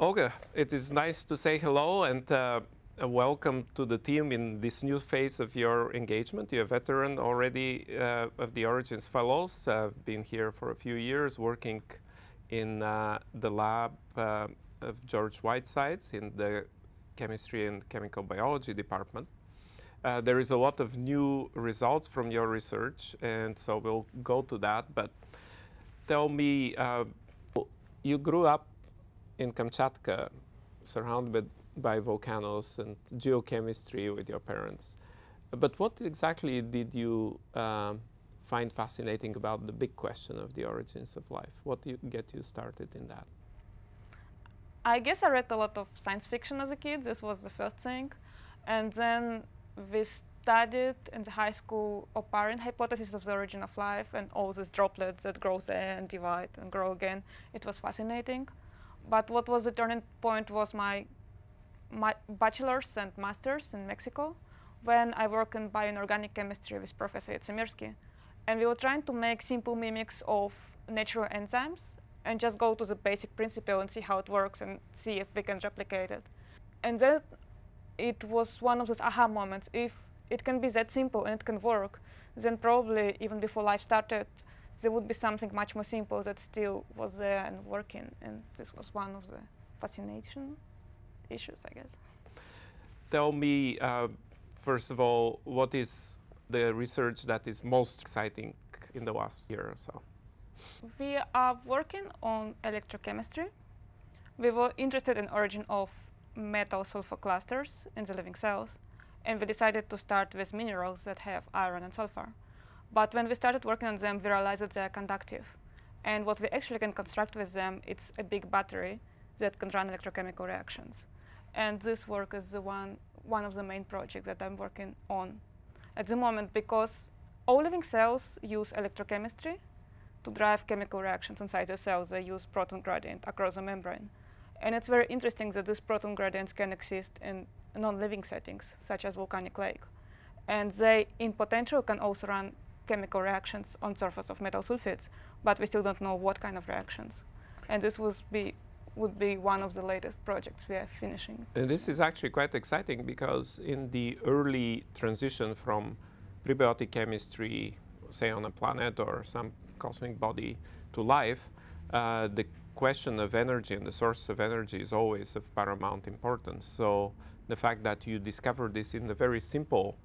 Olga, it is nice to say hello and welcome to the team in this new phase of your engagement. You're a veteran already of the Origins Fellows. I've been here for a few years working in the lab of George Whitesides in the Chemistry and Chemical Biology department. There is a lot of new results from your research, and so we'll go to that. But tell me, you grew up in Kamchatka, surrounded by volcanoes and geochemistry with your parents. But what exactly did you find fascinating about the big question of the origins of life? What did get you started in that? I guess I read a lot of science fiction as a kid. This was the first thing. And then we studied in the high school Oparin hypothesis of the origin of life and all these droplets that grow there and divide and grow again. It was fascinating. But what was the turning point was my bachelor's and master's in Mexico, when I worked in bioinorganic chemistry with Professor Yatsimirsky. And we were trying to make simple mimics of natural enzymes and just go to the basic principle and see how it works and see if we can replicate it. And then it was one of those aha moments. If it can be that simple and it can work, then probably even before life started, there would be something much more simple that still was there and working. And this was one of the fascination issues, I guess. Tell me, first of all, what is the research that is most exciting in the last year or so? We are working on electrochemistry. We were interested in origin of metal-sulfur clusters in the living cells, and we decided to start with minerals that have iron and sulfur. But when we started working on them, we realized that they are conductive. And what we actually can construct with them, it's a big battery that can run electrochemical reactions. And this work is the one of the main projects that I'm working on at the moment, because all living cells use electrochemistry to drive chemical reactions inside the cells. They use proton gradient across the membrane. And it's very interesting that these proton gradients can exist in non-living settings, such as volcanic lake. And they, in potential, can also run chemical reactions on surface of metal sulfides, but we still don't know what kind of reactions. And this would be one of the latest projects we are finishing. And this is actually quite exciting, because in the early transition from prebiotic chemistry, say on a planet or some cosmic body, to life, the question of energy and the source of energy is always of paramount importance. So the fact that you discovered this in the very simple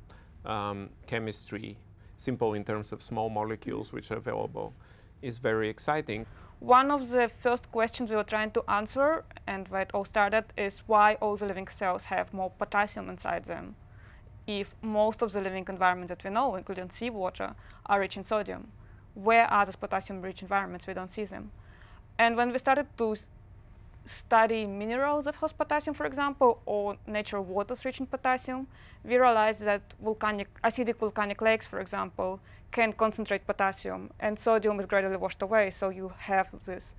chemistry, simple in terms of small molecules which are available, is very exciting. One of the first questions we were trying to answer, and where it all started, is why all the living cells have more potassium inside them, if most of the living environments that we know, including seawater, are rich in sodium. Where are these potassium-rich environments? We don't see them. And when we started to study minerals that host potassium, for example, or natural waters rich in potassium, we realized that acidic volcanic lakes, for example, can concentrate potassium, and sodium is gradually washed away, so you have these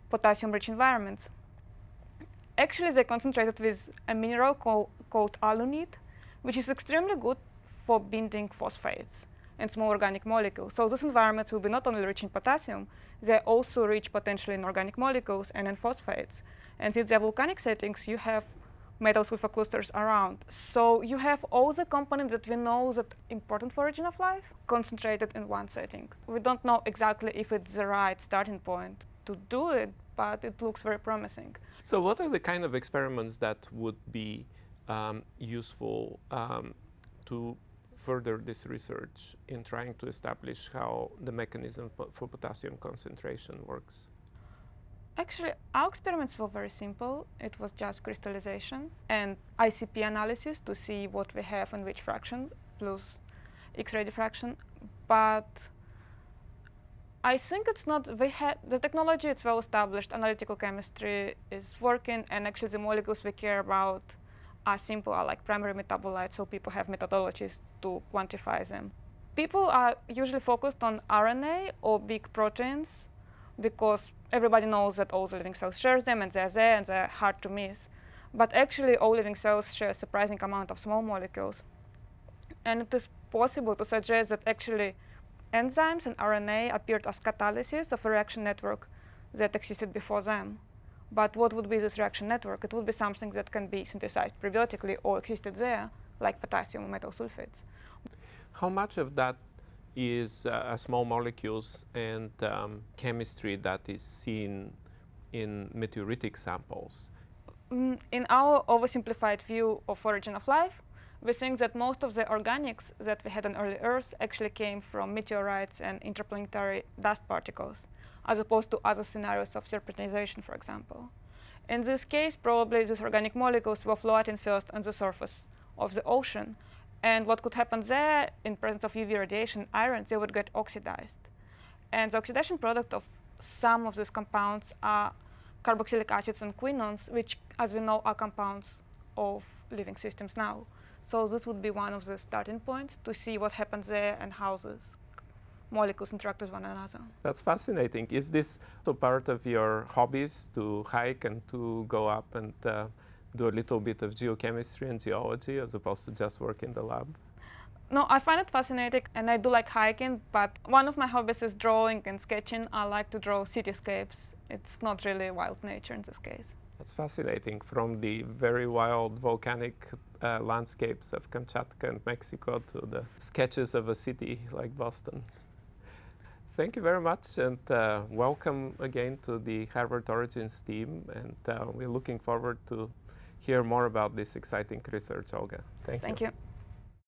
potassium-rich environments. Actually, they concentrated with a mineral called alunite, which is extremely good for binding phosphates and small organic molecules. So these environments will be not only rich in potassium, they're also rich potentially in organic molecules and in phosphates. And since they're volcanic settings, you have metal sulfur clusters around. So you have all the components that we know that are important for origin of life concentrated in one setting. We don't know exactly if it's the right starting point to do it, but it looks very promising. So what are the kind of experiments that would be useful to further this research in trying to establish how the mechanism for potassium concentration works? Actually, our experiments were very simple. It was just crystallization and ICP analysis to see what we have in which fraction, plus X-ray diffraction. But I think it's not, the technology is well established, analytical chemistry is working, and actually the molecules we care about are simple, are like primary metabolites, so people have methodologies to quantify them. People are usually focused on RNA or big proteins, because everybody knows that all the living cells share them, and they're there, and they're hard to miss. But actually, all living cells share a surprising amount of small molecules. And it is possible to suggest that actually enzymes and RNA appeared as catalysis of a reaction network that existed before them. But what would be this reaction network? It would be something that can be synthesized prebiotically or existed there, like potassium or metal sulfates. How much of that is small molecules and chemistry that is seen in meteoritic samples? In our oversimplified view of origin of life, we think that most of the organics that we had on early Earth actually came from meteorites and interplanetary dust particles, as opposed to other scenarios of serpentinization, for example. In this case, probably these organic molecules were floating first on the surface of the ocean, and what could happen there, in presence of UV radiation, iron, they would get oxidized. And the oxidation product of some of these compounds are carboxylic acids and quinones, which, as we know, are compounds of living systems now. So this would be one of the starting points to see what happens there and how these molecules interact with one another. That's fascinating. Is this also part of your hobbies, to hike and to go up and do a little bit of geochemistry and geology as opposed to just work in the lab? No, I find it fascinating, and I do like hiking, but one of my hobbies is drawing and sketching. I like to draw cityscapes. It's not really wild nature in this case. That's fascinating, from the very wild volcanic landscapes of Kamchatka and Mexico to the sketches of a city like Boston. Thank you very much, and welcome again to the Harvard Origins team, and we're looking forward to hear more about this exciting research, Olga. Thank you. Thank you.